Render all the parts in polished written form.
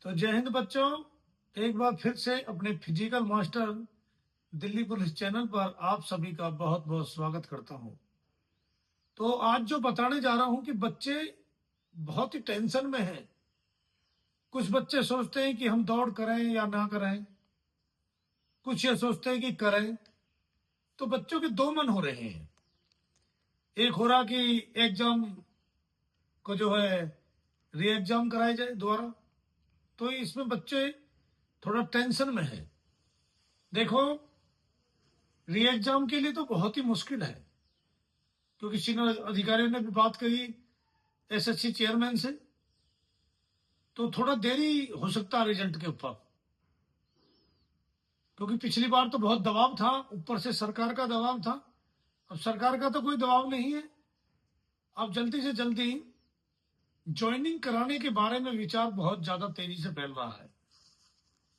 तो जय हिंद बच्चों, एक बार फिर से अपने physical master Delhi police channel पर आप सभी का बहुत बहुत स्वागत करता हूं। तो आज जो बताने जा रहा हूं कि बच्चे बहुत ही टेंशन में हैं। कुछ बच्चे सोचते हैं कि हम दौड़ करें या ना करें, कुछ ये सोचते हैं कि करें। तो बच्चों के दो मन हो रहे हैं। एक हो रहा कि एग्जाम को जो है री एग्जाम कराया जाए दोबारा। तो इसमें बच्चे थोड़ा टेंशन में है। देखो, री एग्जाम के लिए तो बहुत ही मुश्किल है, क्योंकि सीनियर अधिकारियों ने भी बात कही एसएससी चेयरमैन से। तो थोड़ा देरी हो सकता है रिजल्ट के ऊपर, क्योंकि पिछली बार तो बहुत दबाव था, ऊपर से सरकार का दबाव था। अब सरकार का तो कोई दबाव नहीं है। अब जल्दी से जल्दी ज्वाइनिंग कराने के बारे में विचार बहुत ज्यादा तेजी से फैल रहा है,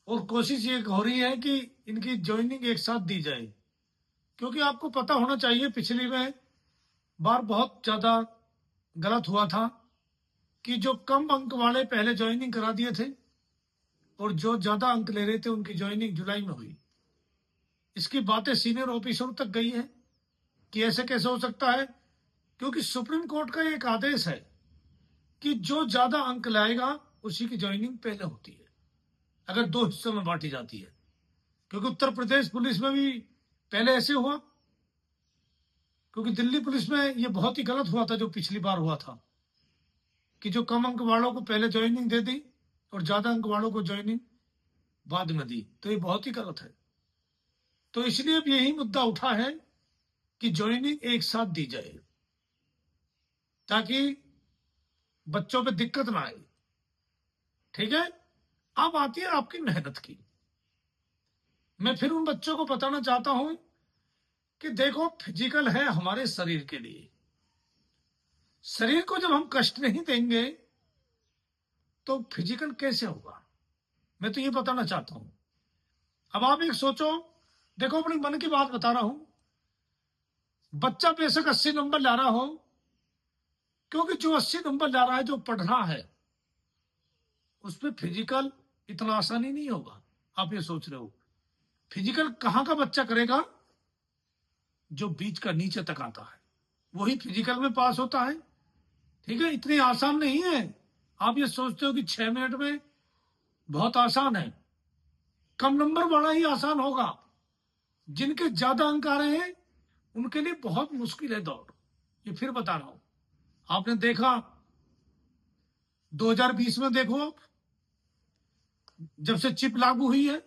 और कोशिश ये हो रही है कि इनकी ज्वाइनिंग एक साथ दी जाए। क्योंकि आपको पता होना चाहिए, पिछली में बार बहुत ज्यादा गलत हुआ था कि जो कम अंक वाले पहले ज्वाइनिंग करा दिए थे, और जो ज्यादा अंक ले रहे थे उनकी ज्वाइनिंग जुलाई में हुई। इसकी बातें सीनियर ऑफिसरों तक गई है कि ऐसे कैसे हो सकता है, क्योंकि सुप्रीम कोर्ट का एक आदेश है कि जो ज्यादा अंक लाएगा उसी की ज्वाइनिंग पहले होती है, अगर दो हिस्सों में बांटी जाती है। क्योंकि उत्तर प्रदेश पुलिस में भी पहले ऐसे हुआ, क्योंकि दिल्ली पुलिस में ये बहुत ही गलत हुआ था जो पिछली बार हुआ था, कि जो कम अंक वालों को पहले ज्वाइनिंग दे दी और ज्यादा अंक वालों को ज्वाइनिंग बाद में दी। तो ये बहुत ही गलत है। तो इसलिए अब यही मुद्दा उठा है कि ज्वाइनिंग एक साथ दी जाए, ताकि बच्चों पे दिक्कत ना आए। ठीक है, अब आती है आपकी मेहनत की। मैं फिर उन बच्चों को बताना चाहता हूं कि देखो, फिजिकल है हमारे शरीर के लिए। शरीर को जब हम कष्ट नहीं देंगे तो फिजिकल कैसे होगा? मैं तो ये बताना चाहता हूं। अब आप एक सोचो, देखो, अपने मन की बात बता रहा हूं। बच्चा बेशक 80 नंबर ला रहा हो, क्योंकि जो 80 नंबर ला रहा है, जो पढ़ रहा है, उस पर फिजिकल इतना आसानी नहीं होगा। आप ये सोच रहे हो, फिजिकल कहां का बच्चा करेगा? जो बीच का नीचे तक आता है वही फिजिकल में पास होता है। ठीक है, इतनी आसान नहीं है। आप ये सोचते हो कि 6 मिनट में बहुत आसान है। कम नंबर वाला ही आसान होगा। जिनके ज्यादा अंक आ रहे हैं उनके लिए बहुत मुश्किल है दौड़। ये फिर बता रहा हूं। आपने देखा 2020 में, देखो जब से चिप लागू हुई है,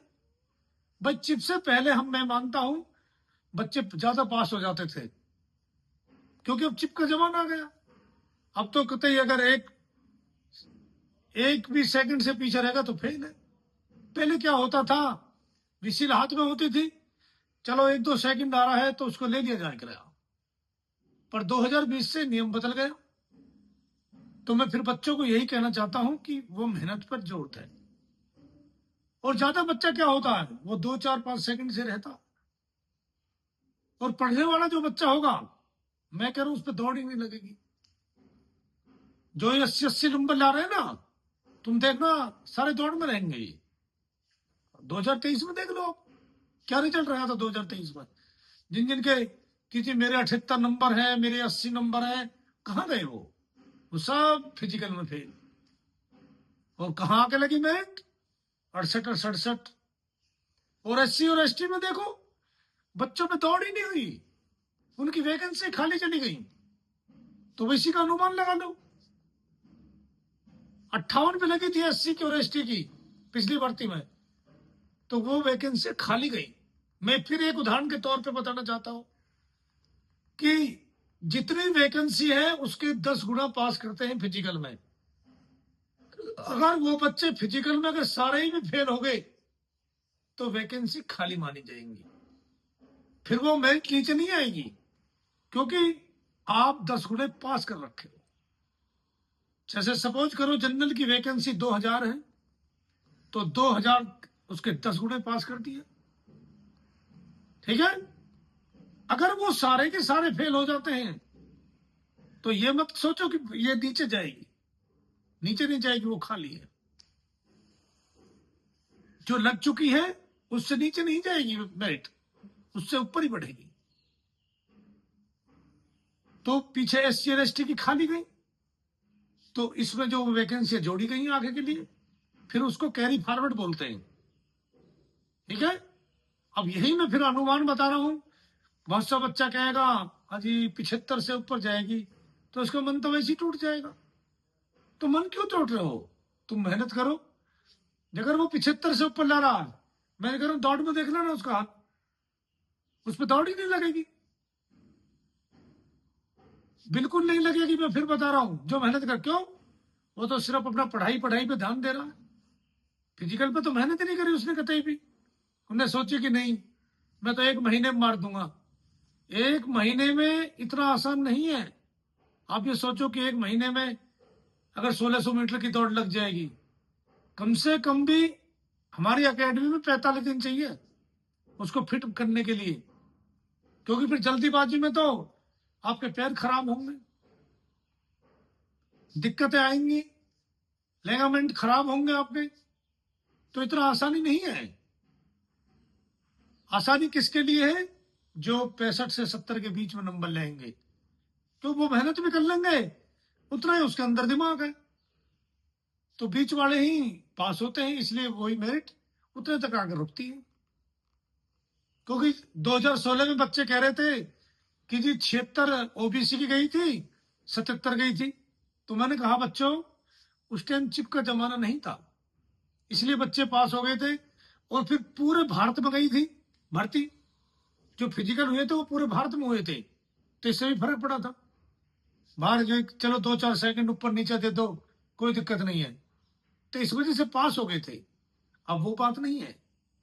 भाई चिप से पहले मैं मानता हूं बच्चे ज्यादा पास हो जाते थे, क्योंकि अब चिप का जमाना आ गया। अब तो कतई अगर एक भी सेकंड से पीछे रहेगा तो फेल है। पहले क्या होता था, विसिल हाथ में होती थी, चलो 1-2 सेकंड आ रहा है तो उसको ले लिया जाए कराया। पर 2020 से नियम बदल गए। तो मैं फिर बच्चों को यही कहना चाहता हूं कि वो मेहनत पर जोर दें। और ज्यादा बच्चा क्या होता है, वो 2-4-5 सेकंड से रहता। और पढ़ने वाला जो बच्चा होगा, मैं कह रहा हूं उस पर दौड़ ही नहीं लगेगी। जो ये 80-80 नंबर ला रहे हैं ना, तुम देखना सारे दौड़ में रहेंगे। 2023 में देख लो क्या रिजल्ट रहा था 2023 में। जिन जिनके कि जी मेरे 78 नंबर है, मेरे 80 नंबर है, कहां गए वो सब फिजिकल में फेल। और कहां आके लगी मेरिट? 68-68। और एससी और एसटी में देखो, बच्चों में दौड़ ही नहीं हुई, उनकी वैकेंसी खाली चली गई। तो इसी का अनुमान लगा लो। 58 पे लगी थी एससी की और एसटी की पिछली भर्ती में, तो वो वैकेंसी खाली गई। मैं फिर एक उदाहरण के तौर पे बताना चाहता हूं कि जितनी वैकेंसी है उसके 10 गुना पास करते हैं फिजिकल में। अगर वो बच्चे फिजिकल में अगर सारे ही भी फेल हो गए तो वैकेंसी खाली मानी जाएंगी, फिर वो मेरिट नीचे नहीं आएगी, क्योंकि आप 10 गुने पास कर रखे हो। जैसे सपोज करो जनरल की वैकेंसी 2000 है, तो 2000 उसके 10 गुने पास कर दिए। ठीक है, अगर वो सारे के सारे फेल हो जाते हैं तो ये मत सोचो कि ये नीचे जाएगी। नीचे नहीं जाएगी, वो खाली है। जो लग चुकी है उससे नीचे नहीं जाएगी मेरिट, उससे ऊपर ही बढ़ेगी। तो पीछे SC और ST की खाली गई, तो इसमें जो वैकेंसी जोड़ी गई आगे के लिए, फिर उसको कैरी फॉरवर्ड बोलते हैं। ठीक है, अब यही मैं फिर अनुमान बता रहा हूं। बहुत सा बच्चा कहेगा अजी 75 से ऊपर जाएगी, तो उसका मन तो वैसे ही टूट जाएगा। तो मन क्यों तोड़ रहे हो? तुम मेहनत करो। अगर वो 75 से ऊपर ला रहा है, मैं कह रहा हूं दौड़ में देख लो ना उसका हाथ, उस पर दौड़ ही नहीं लगेगी, बिल्कुल नहीं लगेगी। मैं फिर बता रहा हूं, जो मेहनत कर, क्यों? वो तो सिर्फ अपना पढ़ाई पे ध्यान दे रहा है, फिजिकल पे तो मेहनत ही नहीं करी उसने कतई भी। उन्हें सोची कि नहीं मैं तो 1 महीने में मार दूंगा। 1 महीने में इतना आसान नहीं है। आप ये सोचो कि 1 महीने में अगर 1600 मीटर की दौड़ लग जाएगी, कम से कम भी हमारी एकेडमी में 45 दिन चाहिए उसको फिट करने के लिए, क्योंकि फिर जल्दीबाजी में तो आपके पैर खराब होंगे, दिक्कतें आएंगी, लेगामेंट खराब होंगे आपके। तो इतना आसानी नहीं है। आसानी किसके लिए है? जो 65 से 70 के बीच में नंबर लेंगे, तो वो मेहनत भी कर लेंगे, उतना ही उसके अंदर दिमाग है, तो बीच वाले ही पास होते हैं। इसलिए वही मेरिट उतने तक आकर रुकती है। क्योंकि 2016 में बच्चे कह रहे थे कि जी 76 OBC की गई थी, 77 गई थी। तो मैंने कहा बच्चों, उस टाइम चिप का जमाना नहीं था, इसलिए बच्चे पास हो गए थे। और फिर पूरे भारत में गई थी भर्ती, जो फिजिकल हुए थे वो पूरे भारत में हुए थे, तो इससे भी फर्क पड़ा था। बाहर जो चलो 2-4 सेकंड ऊपर नीचे दे दो, कोई दिक्कत नहीं है, तो इस वजह से पास हो गए थे। अब वो बात नहीं है।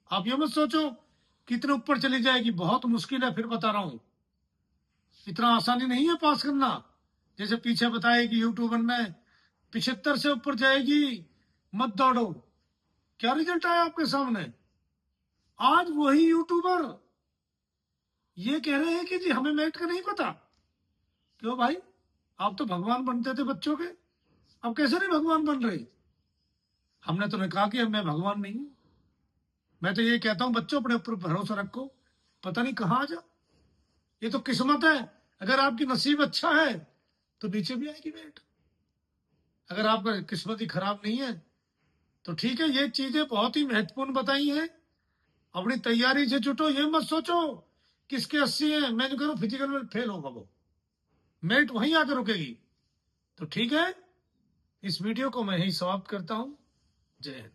आप ये मत सोचो कितने ऊपर चली जाएगी, बहुत मुश्किल है। फिर बता रहा हूं, इतना आसानी नहीं है पास करना। जैसे पीछे बताया कि यूट्यूबर में 75 से ऊपर जाएगी, मत दौड़ो। क्या रिजल्ट आया आपके सामने? आज वही यूट्यूबर ये कह रहे हैं कि जी हमें मैथ का नहीं पता। क्यों भाई, आप तो भगवान बनते थे बच्चों के, अब कैसे नहीं भगवान बन रहे? हमने तो नहीं कहा कि मैं भगवान नहीं हूं। मैं तो ये कहता हूं बच्चों अपने ऊपर भरोसा रखो, पता नहीं कहाँ आ जा। ये तो किस्मत है। अगर आपकी नसीब अच्छा है तो नीचे भी आएगी वेट, अगर आपका किस्मत ही खराब नहीं है तो ठीक है। ये चीजें बहुत ही महत्वपूर्ण बताई हैं। अपनी तैयारी से जुटो, ये मत सोचो किसके 80 है मैं जो करूं फिजिकल में फेल होगा, वो मेरिट वहीं आकर रुकेगी। तो ठीक है, इस वीडियो को मैं यही समाप्त करता हूं। जय हिंद।